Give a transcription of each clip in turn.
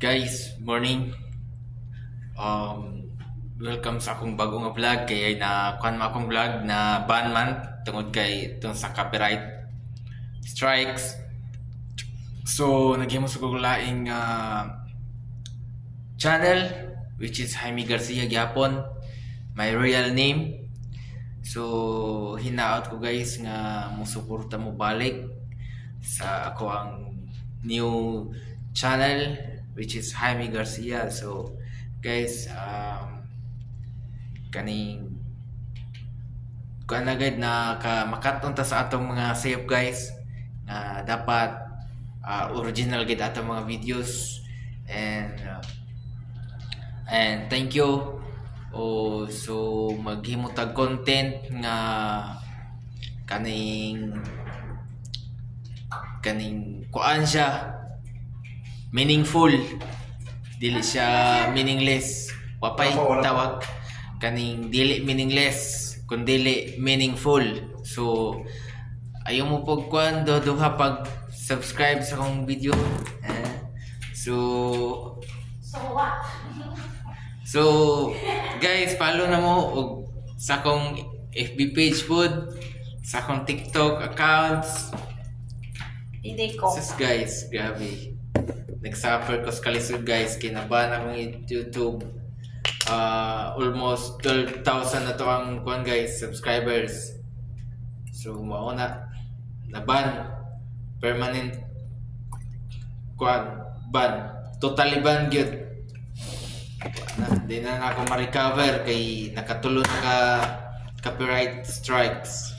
Guys, morning. Welcome sa akong bagong vlog. Kaya na kuan mo akong vlog na ban man tungod kay itong sa copyright strikes. So, naghimo sa kong laing channel which is Jaime Garcia gyapon. My real name. So, hinaot ko guys nga musuporta mo balik sa ako ang new channel which is Jaime Garcia. So guys, kaning kuan agad na makaton ta sa atong mga sayop guys, dapat original gid atong mga videos and thank you. So maghimo tag content nga kaning kuan siya meaningful, dili siya meaningless. Wapay tawag kaning dili meaningless kundi meaningful. So ayaw mo pag kuan duha pag subscribe sa akong video. So guys, follow na mo og sa akong FB page pod, sa akong TikTok accounts. Sus guys, grabe. Nag-suffer ko sa kalisod guys. Kinabahan akong YouTube. Almost 12,000 na to ang kuan guys, subscribers. So mauna naban. Permanent kuan ban. Totally ban gyud. Di na ako ma-recover kay nakatulon ka copyright strikes.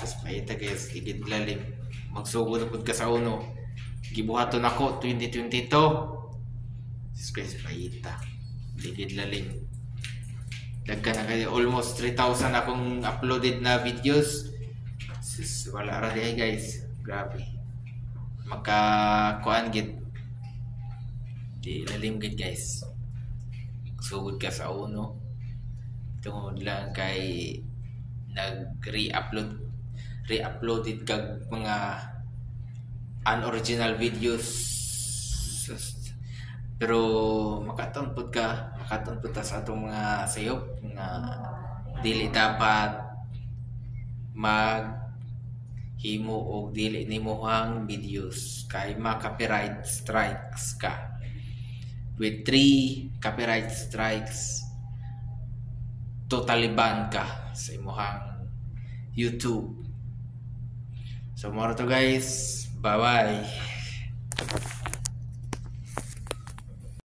Sus paita guys, igid lalim. Magsugod pud ka sa uno. Gibuhaton ako 2022. Guys, paita. Ligid lalim. Dagka na kayo. Almost 3,000 akong uploaded na videos. Wala ra di guys. Grabe. Makakuan gid. Di lalim gid guys. Sugod ka sa uno. Tungod lang kay re-uploaded kag mga unoriginal videos. Pero makaton pud ta sa atong mga sayop nga dili dapat maghimo og dili nimuhang videos kay ma-copyright strikes ka. With 3 copyright strikes, totally ban ka sa imuhang YouTube. So more to guys. Bye bye.